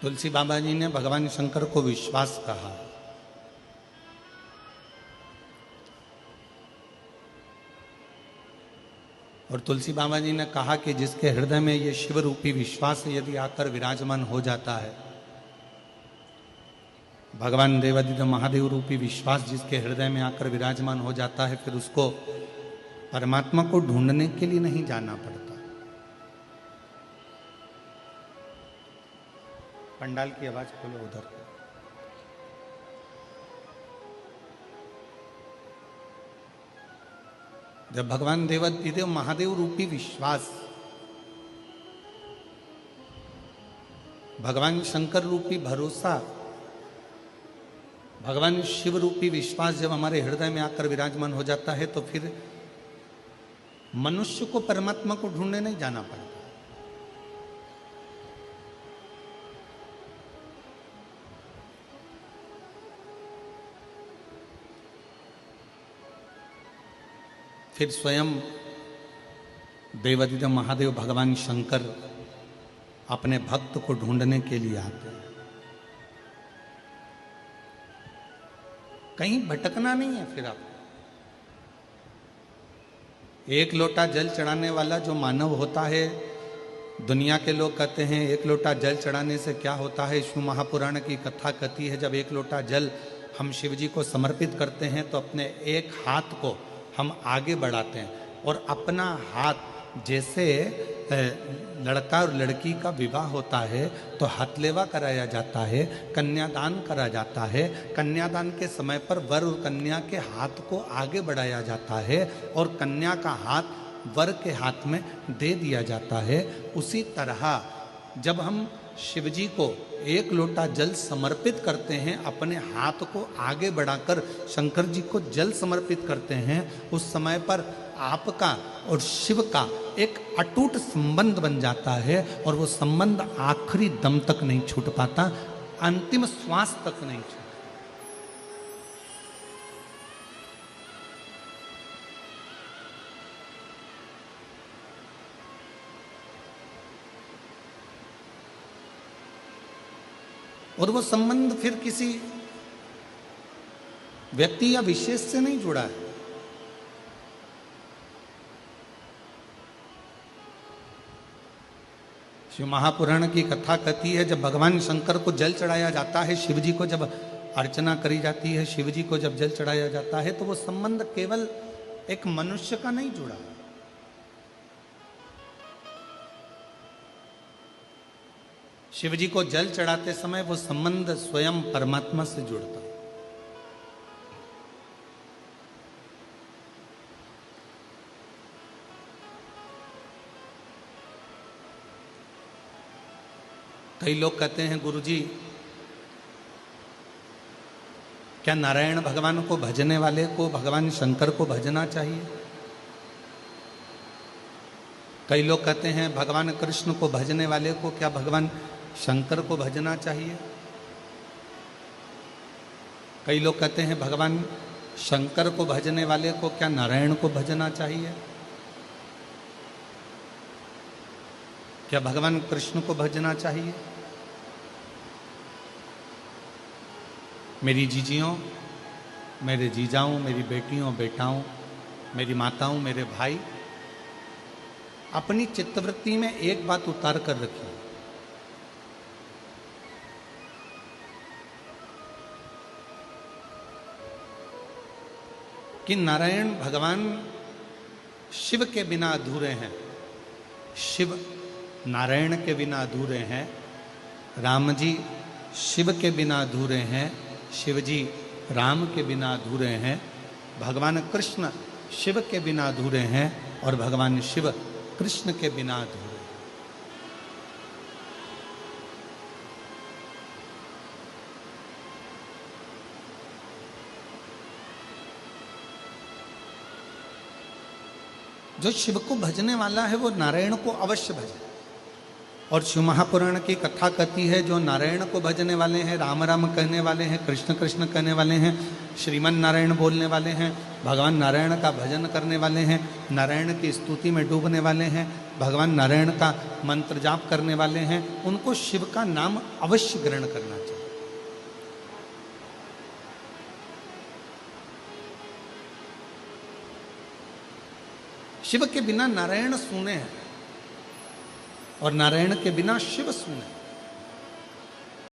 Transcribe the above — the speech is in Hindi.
तुलसी बाबा जी ने भगवान शंकर को विश्वास कहा। और तुलसी बाबा जी ने कहा कि जिसके हृदय में ये शिव रूपी विश्वास यदि आकर विराजमान हो जाता है, भगवान देवादिदेव महादेव रूपी विश्वास जिसके हृदय में आकर विराजमान हो जाता है, फिर उसको परमात्मा को ढूंढने के लिए नहीं जाना पड़ता। पंडाल की आवाज खोलो उधर। जब भगवान देवादिदेव महादेव रूपी विश्वास, भगवान शंकर रूपी भरोसा, भगवान शिव रूपी विश्वास जब हमारे हृदय में आकर विराजमान हो जाता है, तो फिर मनुष्य को परमात्मा को ढूंढने नहीं जाना पड़ता। फिर स्वयं देवादिदेव महादेव भगवान शंकर अपने भक्त को ढूंढने के लिए आते हैं। कहीं भटकना नहीं है। फिर आप एक लोटा जल चढ़ाने वाला जो मानव होता है, दुनिया के लोग कहते हैं एक लोटा जल चढ़ाने से क्या होता है। शिव महापुराण की कथा कहती है, जब एक लोटा जल हम शिव जी को समर्पित करते हैं तो अपने एक हाथ को हम आगे बढ़ाते हैं और अपना हाथ, जैसे लड़का और लड़की का विवाह होता है तो हथलेवा कराया जाता है, कन्यादान करा जाता है। कन्यादान के समय पर वर और कन्या के हाथ को आगे बढ़ाया जाता है और कन्या का हाथ वर के हाथ में दे दिया जाता है। उसी तरह जब हम शिव जी को एक लोटा जल समर्पित करते हैं, अपने हाथ को आगे बढ़ाकर शंकर जी को जल समर्पित करते हैं, उस समय पर आपका और शिव का एक अटूट संबंध बन जाता है और वो संबंध आखिरी दम तक नहीं छूट पाता, अंतिम श्वास तक नहीं छूटता। और वो संबंध फिर किसी व्यक्ति या विशेष से नहीं जुड़ा है। शिव महापुराण की कथा कहती है, जब भगवान शंकर को जल चढ़ाया जाता है, शिव जी को जब अर्चना करी जाती है, शिव जी को जब जल चढ़ाया जाता है, तो वो संबंध केवल एक मनुष्य का नहीं जुड़ा। शिव जी को जल चढ़ाते समय वो संबंध स्वयं परमात्मा से जुड़ता है। कई लोग कहते हैं, गुरुजी क्या नारायण भगवान को भजने वाले को भगवान शंकर को भजना चाहिए? कई लोग कहते हैं भगवान कृष्ण को भजने वाले को क्या भगवान शंकर को भजना चाहिए? कई लोग कहते हैं भगवान शंकर को भजने वाले को क्या नारायण को भजना चाहिए? क्या भगवान कृष्ण को भजना चाहिए? मेरी जीजियों, मेरे जीजाओं, मेरी बेटियों बेटाओं, मेरी माताओं, मेरे भाई, अपनी चित्तवृत्ति में एक बात उतार कर रखिए कि नारायण भगवान शिव के बिना अधूरे हैं, शिव नारायण के बिना अधूरे हैं, राम जी शिव के बिना अधूरे हैं, शिव जी राम के बिना अधूरे हैं, भगवान कृष्ण शिव के बिना अधूरे हैं और भगवान शिव कृष्ण के बिना अधूरे। जो शिव को भजने वाला है वो नारायण को अवश्य भजे। और शिव महापुराण की कथा कहती है, जो नारायण को भजने वाले हैं, राम राम कहने वाले हैं, कृष्ण कृष्ण कहने वाले हैं, श्रीमन नारायण बोलने वाले हैं, भगवान नारायण का भजन करने वाले हैं, नारायण की स्तुति में डूबने वाले हैं, भगवान नारायण का मंत्र जाप करने वाले हैं, उनको शिव का नाम अवश्य ग्रहण करना चाहिए। शिव के बिना नारायण सूने हैं और नारायण के बिना शिव सूने।